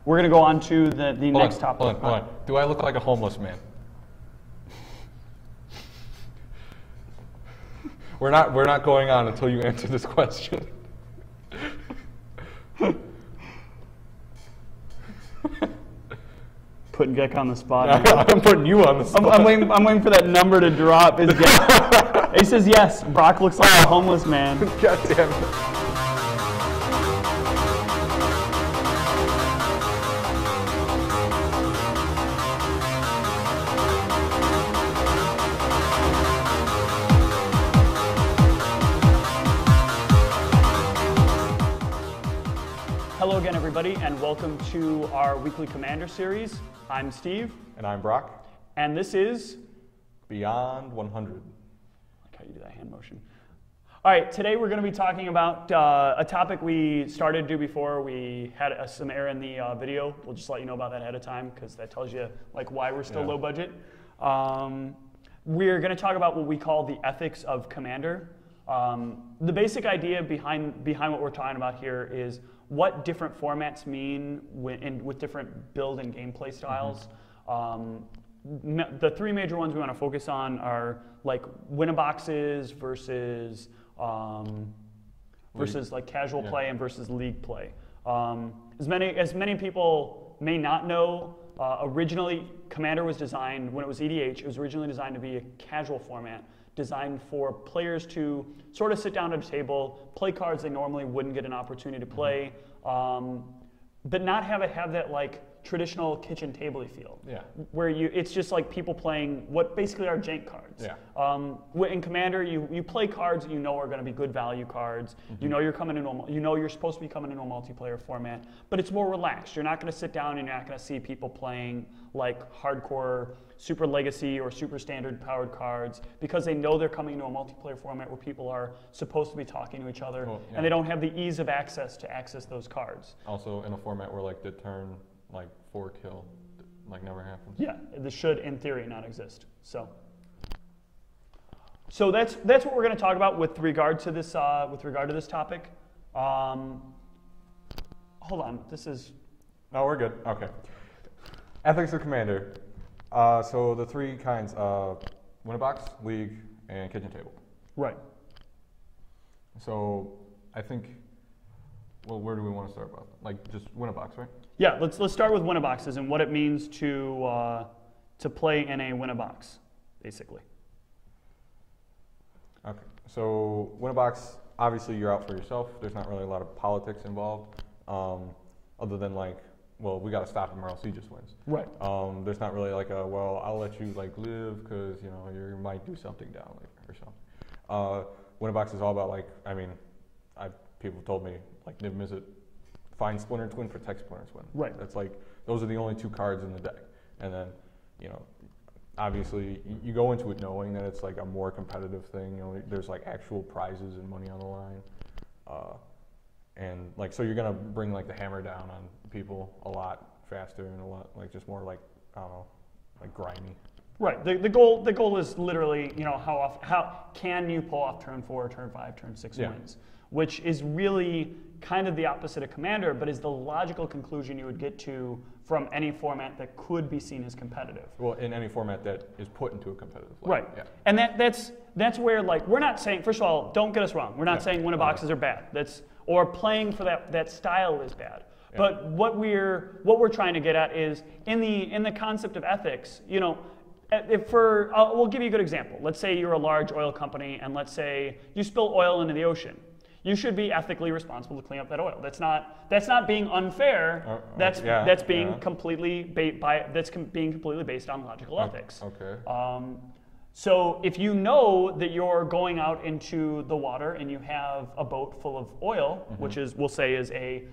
we're going to go on to the next topic. Hold on. Do I look like a homeless man? We're not going on until you answer this question. Putting Gek on the spot. I'm putting you on the spot. I'm waiting for that number to drop. He says yes. Brock looks like a homeless man. God damn it. Hello again, everybody, and welcome to our weekly Commander series. I'm Steve. And I'm Brock. And this is Beyond 100. I like how you do that hand motion. All right, today we're going to be talking about a topic we started to do before. We had some error in the video. We'll just let you know about that ahead of time because that tells you like why we're still low budget. We're going to talk about what we call the ethics of Commander. The basic idea behind what we're talking about here is what different formats mean with different build and gameplay styles. The three major ones we want to focus on are like Win-A-Boxes versus like casual play and versus league play. As many people may not know, originally Commander was designed, when it was EDH, it was originally designed to be a casual format, designed for players to sort of sit down at a table, play cards they normally wouldn't get an opportunity to play, but not have it have that like traditional kitchen table-y feel. Yeah. Where it's just like people playing what basically are jank cards. Yeah. In Commander, you play cards that you know are going to be good value cards. You know you're supposed to be coming into a multiplayer format, but it's more relaxed. You're not going to sit down and you're not going to see people playing like hardcore super legacy or super standard powered cards because they know they're coming into a multiplayer format where people are supposed to be talking to each other and they don't have the ease of access to access those cards. Also in a format where like the turn like 4 kill like never happens. Yeah, this should in theory not exist. So that's what we're going to talk about with regard to this topic. Hold on, this is. No, we're good. Okay. Ethics of Commander. So the three kinds of Win-A-Box, League, and Kitchen Table. Right. So I think, well, where do we want to start about? Like just Win-A-Box, right? Yeah, let's start with Win-A-Boxes and what it means to play in a Win-A-Box, basically. Okay. So Win-A-Box, obviously you're out for yourself. There's not really a lot of politics involved, other than like, well, we got to stop him or else he just wins. Right. There's not really like a, well, I'll let you like live because you know you might do something down later or something. Win-A-Box is all about like, I mean, people told me like Niv Mizzet, find Splinter Twin, protect Splinter Twin. Right. That's like those are the only two cards in the deck, and then you know, obviously you go into it knowing that it's like a more competitive thing. You know, there's like actual prizes and money on the line. And like, so you're gonna bring like the hammer down on people a lot faster and a lot like just more like, I don't know, like grimy. Right. The goal is literally, you know, how can you pull off turn 4, turn 5, turn 6 wins, which is really kind of the opposite of Commander, but is the logical conclusion you would get to from any format that could be seen as competitive. Well, in any format that is put into a competitive level. Right. Yeah. And that's where like we're not saying, first of all, don't get us wrong. We're not saying Win-A-Boxes are bad. Or playing for that style is bad. Yeah. But what we're trying to get at is in the concept of ethics, you know, we'll give you a good example. Let's say you're a large oil company and let's say you spill oil into the ocean. You should be ethically responsible to clean up that oil. That's not being unfair. That's being completely based on logical ethics. Okay. So if you know that you're going out into the water and you have a boat full of oil, which is we'll say is the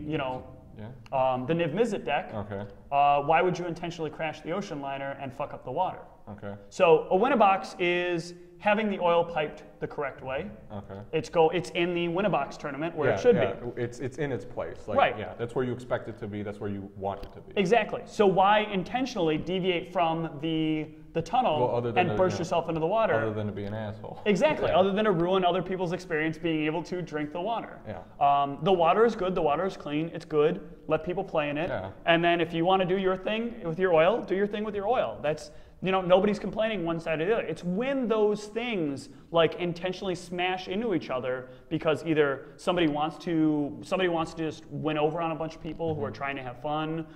you know the Niv Mizzet deck. Okay. Why would you intentionally crash the ocean liner and fuck up the water? Okay. So a Win-A-Box is having the oil piped the correct way. Okay. It's in the Win-A-Box tournament where it should be. It's in its place. Like, right. Yeah, that's where you expect it to be. That's where you want it to be. Exactly. So why intentionally deviate from the tunnel and burst yourself into the water? Other than to be an asshole. Exactly. Other than to ruin other people's experience being able to drink the water. Yeah. The water is good. The water is clean. It's good. Let people play in it. Yeah. And then if you want to do your thing with your oil, do your thing with your oil. That's, nobody's complaining one side or the other. It's when those things like intentionally smash into each other because either somebody wants to just win over on a bunch of people who are trying to have fun.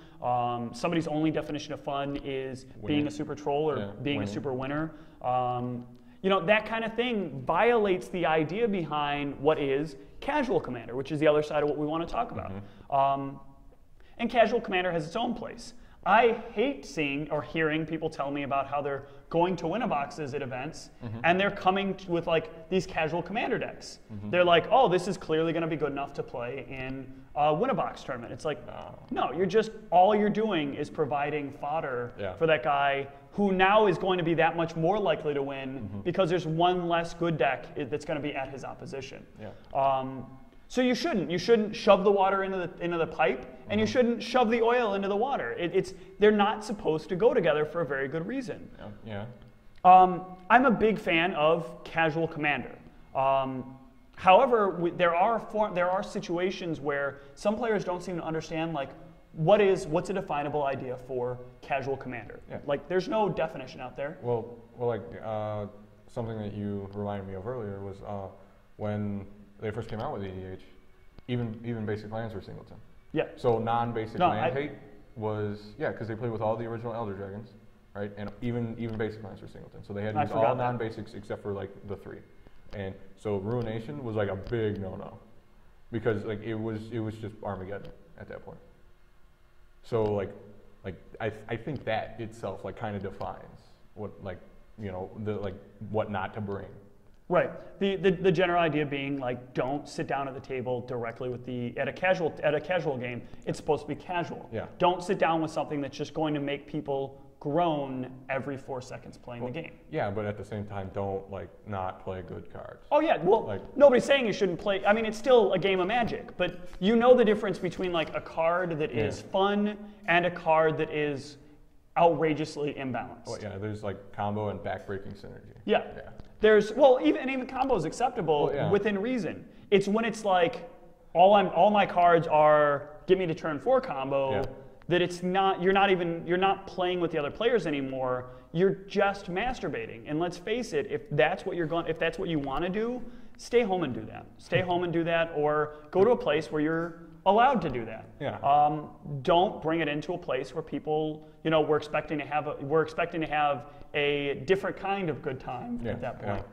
Somebody's only definition of fun is being a super troll or being a super winner. That kind of thing violates the idea behind what is Casual Commander, which is the other side of what we want to talk about. And Casual Commander has its own place. I hate seeing or hearing people tell me about how they're going to Win-A-Boxes at events and they're coming with like these Casual Commander decks. They're like, oh, this is clearly going to be good enough to play in a Win-A-Box tournament. It's like, no, all you're doing is providing fodder for that guy who now is going to be that much more likely to win because there's one less good deck that's going to be at his opposition. So you shouldn't shove the water into the pipe, and you shouldn't shove the oil into the water. They're not supposed to go together for a very good reason. I'm a big fan of Casual Commander. However, there are situations where some players don't seem to understand like what's a definable idea for Casual Commander. Like there's no definition out there. Well, like something that you reminded me of earlier was when they first came out with EDH, even basic lands were singleton. So non-basic land hate was because they played with all the original Elder Dragons, right? And even basic lands were singleton. So they had to use all non-basics except for like the 3. And so Ruination was like a big no-no because like it was just Armageddon at that point. So like I think that itself like kind of defines what what not to bring. Right. The general idea being like don't sit down at the table directly with at a casual game. It's supposed to be casual. Don't sit down with something that's just going to make people groan every 4 seconds playing the game. Yeah, but at the same time, don't not play good cards. Oh yeah, well, nobody's saying you shouldn't play. I mean, it's still a game of Magic, but you know the difference between like a card that is fun and a card that is outrageously imbalanced. Well, yeah, there's like combo and backbreaking synergy. Yeah. There's even combo is acceptable within reason. It's when it's like all my cards are get me to turn 4 combo. That it's not you're not playing with the other players anymore. You're just masturbating. And let's face it, if that's what you want to do, stay home and do that. Stay home and do that, or go to a place where you're allowed to do that. Don't bring it into a place where people, we're expecting to have a different kind of good time at that point.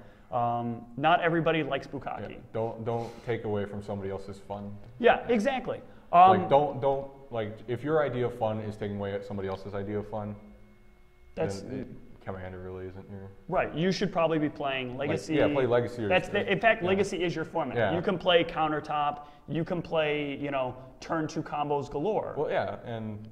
Not everybody likes bukkake. Don't take away from somebody else's fun. Yeah, exactly. Don't if your idea of fun is taking away at somebody else's idea of fun, then Commander really isn't your... Right, you should probably be playing Legacy. Play Legacy. In fact, Legacy is your format. You can play countertop, you can play, turn 2 combos galore. Well, and,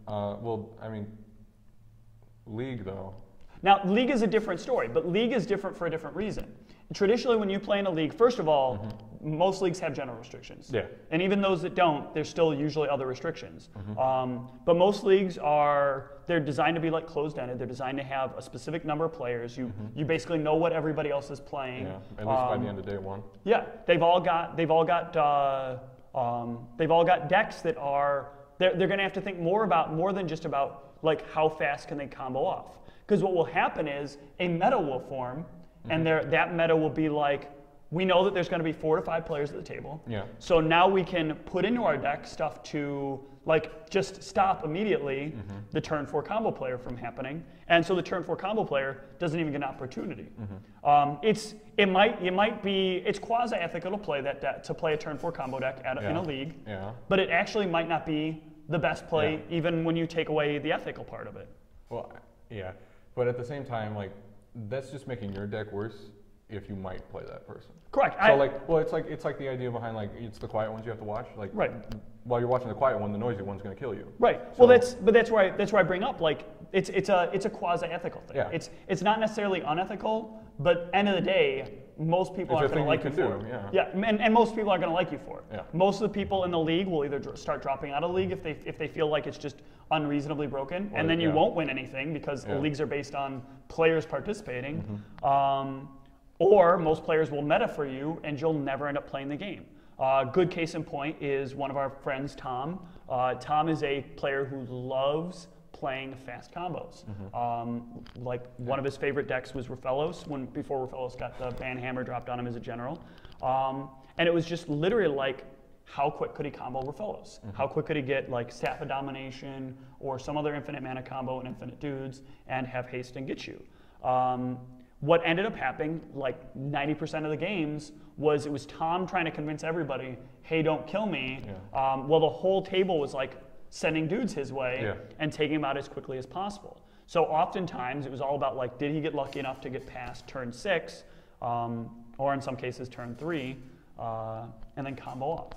League, though. Now, League is a different story, but League is different for a different reason. Traditionally, when you play in a league, first of all, most leagues have general restrictions. And even those that don't, there's still usually other restrictions. But most leagues they're designed to be like closed-ended. They're designed to have a specific number of players. You basically know what everybody else is playing. At least by the end of day 1. They've all got decks that are they're going to have to think more than just about like how fast can they combo off. Because what will happen is a meta will form, and that meta will be like, we know that there's going to be 4 to 5 players at the table. So now we can put into our deck stuff to like just stop immediately the turn 4 combo player from happening, and so the turn 4 combo player doesn't even get an opportunity. It's quasi ethical to play to play a turn 4 combo deck in a league, but it actually might not be the best play even when you take away the ethical part of it. Well, but at the same time, that's just making your deck worse if you might play that person. Correct. So it's like the idea behind like it's the quiet ones you have to watch. Like while you're watching the quiet one, the noisy one's going to kill you. Right. So, well, that's where I bring up like it's a quasi ethical thing. Yeah. It's not necessarily unethical, but end of the day, most people aren't going to like you for it. Yeah. And most people aren't going to like you for it. Yeah. Most of the people in the league will either start dropping out of the league if they feel like it's just unreasonably broken, and then you won't win anything because the leagues are based on players participating. Or most players will meta for you, and you'll never end up playing the game. Good case in point is one of our friends, Tom. Tom is a player who loves playing fast combos. Like one of his favorite decks was Rofellos, before Rofellos got the Banhammer dropped on him as a general. And it was just literally like, how quick could he combo Rofellos? How quick could he get like Staff of Domination or some other infinite mana combo and infinite dudes and have haste and get you? What ended up happening, like 90% of the games, was it was Tom trying to convince everybody, hey, don't kill me. Well, the whole table was like sending dudes his way and taking him out as quickly as possible. So oftentimes it was all about like, did he get lucky enough to get past turn 6, or in some cases turn 3, and then combo off.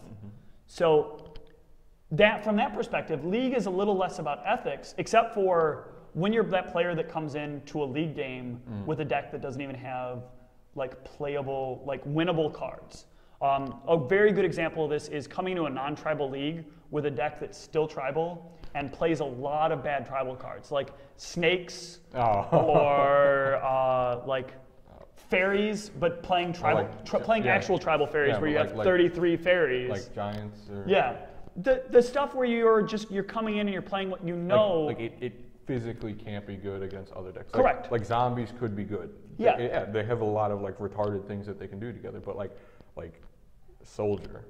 So from that perspective, League is a little less about ethics, except for when you're that player that comes into a league game with a deck that doesn't even have like playable, like winnable cards. A very good example of this is coming to a non-tribal league with a deck that's still tribal and plays a lot of bad tribal cards, like snakes or like fairies, but playing tribal, playing actual tribal fairies where you have 33 fairies. Like giants. Or the stuff where you're coming in and you're playing what you know. Like it physically can't be good against other decks. Correct. Like zombies could be good. They have a lot of like retarded things that they can do together, but like soldier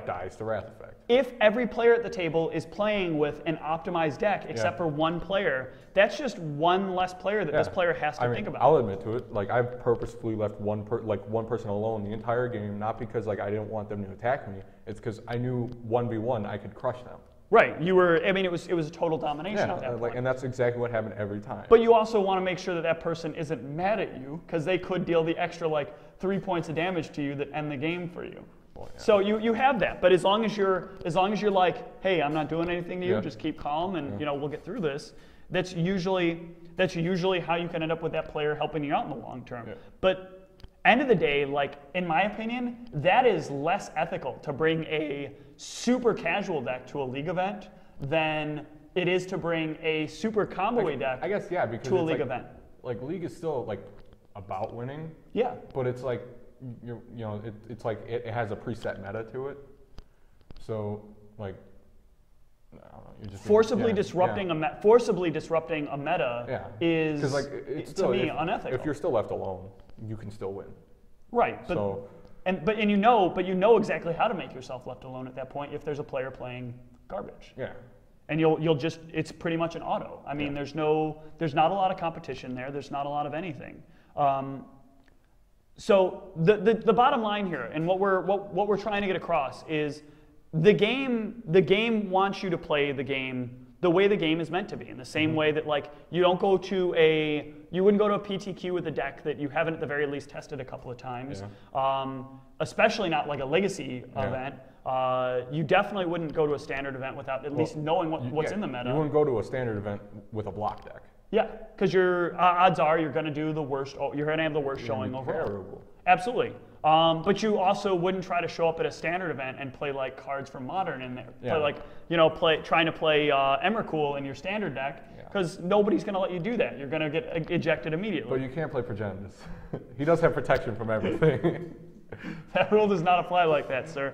dies to Wrath Effect. If every player at the table is playing with an optimized deck except for one player, that's just one less player that this player has to think about. I'll admit to it. Like I've purposefully left one person alone the entire game, not because like I didn't want them to attack me. It's because I knew 1v1 I could crush them. Right, it was a total domination at that point. And that's exactly what happened every time. But you also want to make sure that person isn't mad at you, because they could deal the extra like 3 points of damage to you that end the game for you. So you have that, but as long as you're like, hey, I'm not doing anything to you, just keep calm, and we'll get through this. That's usually how you can end up with that player helping you out in the long term. But end of the day, like in my opinion, that is less ethical to bring a super casual deck to a league event than it is to bring a super combo deck because to a league event. Like league is still like about winning. Yeah. But it's like it's like it has a preset meta to it. So like I don't know, you're just forcibly disrupting a meta is like it's to me unethical. If you're still left alone, you can still win. Right. But you know exactly how to make yourself left alone at that point if there's a player playing garbage. Yeah. And you'll just it's pretty much an auto. I mean there's not a lot of competition there. There's not a lot of anything. So the bottom line here, and what we're trying to get across is the game wants you to play the game the way the game is meant to be, in the same way that like you wouldn't go to a PTQ with a deck that you haven't at the very least tested a couple of times, especially not like a legacy event. You definitely wouldn't go to a standard event without at least knowing what's in the meta. You wouldn't go to a standard event with a block deck. Yeah, because your odds are you're going to do the worst. You're going to have the worst showing overall. Terrible. Absolutely. But you also wouldn't try to show up at a standard event and play like cards from Modern in there. Trying to play Emrakul in your standard deck, because nobody's going to let you do that. You're going to get ejected immediately. But you can't play Progenitus. He does have protection from everything. That rule does not apply like that, sir.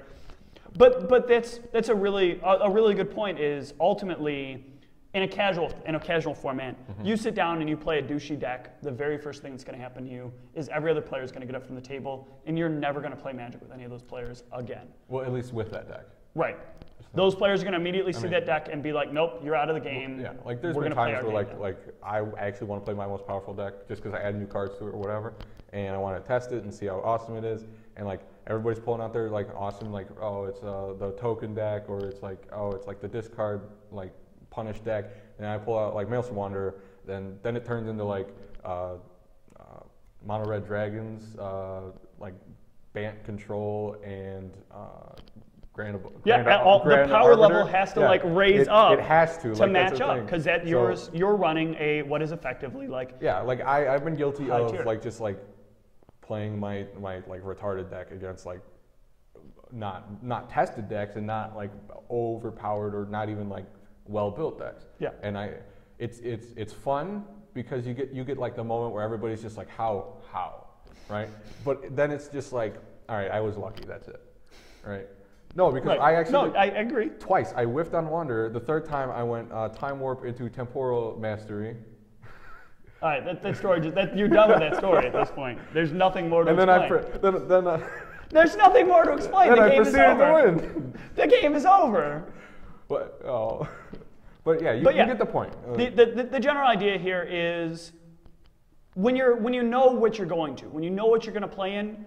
But that's a really good point. Is ultimately in a casual format, you sit down and you play a douchey deck, the very first thing that's going to happen to you is every other player is going to get up from the table, and you're never going to play Magic with any of those players again. Well, at least with that deck. Right. Those players are going to immediately see that deck and be like, nope, you're out of the game. Yeah, like there's been times where like I actually want to play my most powerful deck just because I add new cards to it or whatever, and I want to test it and see how awesome it is, and like everybody's pulling out their like awesome like it's the token deck, or it's like the discard like punish deck, and I pull out like Maelstrom Wanderer, then it turns into like Mono Red Dragons, like Bant Control, and the power level has to like raise up. It has to like, match up because you're running what is effectively like. Yeah, like I've been guilty of like just like playing my like retarded deck against like not tested decks and not like overpowered or not even like well built decks. Yeah. And it's fun because you get like the moment where everybody's just like how, right? But then it's just like, all right, I was lucky. That's it, right? No, because I agree. Twice I whiffed on Wanderer. The third time I went Time Warp into Temporal Mastery. All right, that story. You're done with that story at this point. There's nothing more to explain. There's nothing more to explain. Then the game I proceeded to win. The game is over. But yeah, you get the point. The general idea here is when you know what you're going to, when you know what you're going to play in,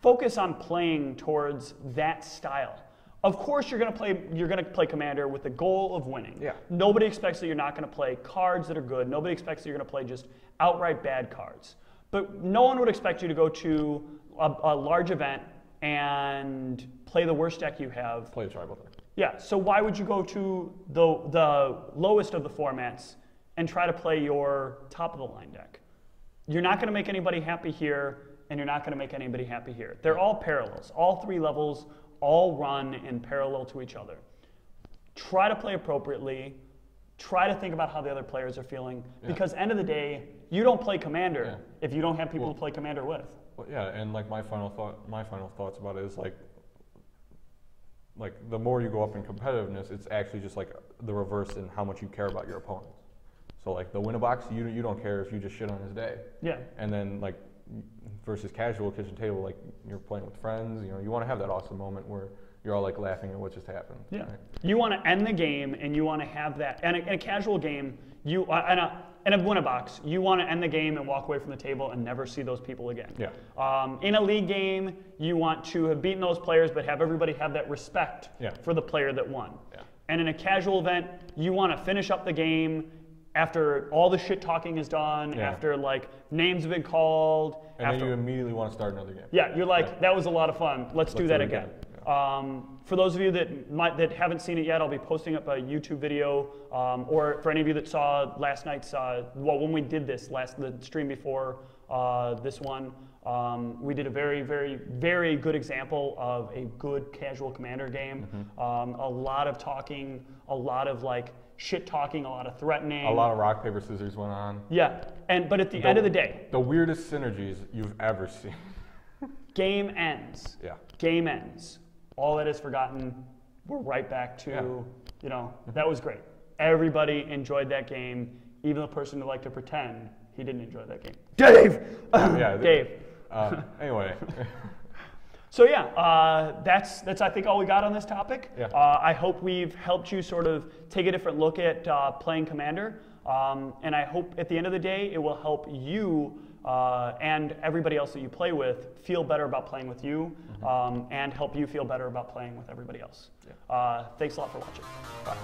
focus on playing towards that style. Of course, you're going to play Commander with the goal of winning. Yeah. Nobody expects that you're not going to play cards that are good. Nobody expects that you're going to play just outright bad cards. But no one would expect you to go to a large event and play the worst deck you have. Play a tribal deck. Yeah. So why would you go to the lowest of the formats and try to play your top of the line deck? You're not going to make anybody happy here, and you're not going to make anybody happy here. They're all parallels. All three levels all run in parallel to each other. Try to play appropriately. Try to think about how the other players are feeling. Yeah. Because end of the day, you don't play Commander if you don't have people to play Commander with. Well, yeah, and like my final thoughts about it is like the more you go up in competitiveness, it's actually just like the reverse in how much you care about your opponents. So like the Winnabox, you don't care if you just shit on his day. Yeah. And then like versus casual kitchen table, like you're playing with friends, you want to have that awesome moment where you're all like laughing at what just happened. Yeah. Right? You want to end the game and you want to have that. And in a casual game, in a Winnabox, you want to end the game and walk away from the table and never see those people again. Yeah. In a league game, you want to have beaten those players, but have everybody have that respect for the player that won. Yeah. And in a casual event, you want to finish up the game after all the shit talking is done, after like names have been called. And then you immediately want to start another game. Yeah, you're like, that was a lot of fun. Let's do that again. For those of you that haven't seen it yet, I'll be posting up a YouTube video, or for any of you that saw last night's, when we did this, the stream before this one, we did a very, very, very good example of a good casual Commander game. Mm-hmm. A lot of talking, a lot of like shit talking, a lot of threatening. A lot of rock, paper, scissors went on. Yeah, but at the end of the day, the weirdest synergies you've ever seen. Game ends. Yeah. Game ends. All that is forgotten. We're right back to, that was great. Everybody enjoyed that game, even the person who liked to pretend he didn't enjoy that game. Dave! Dave. Anyway. So that's I think all we got on this topic. Yeah. I hope we've helped you sort of take a different look at playing Commander. And I hope at the end of the day, it will help you and everybody else that you play with feel better about playing with you, and help you feel better about playing with everybody else. Yeah. Thanks a lot for watching. Bye.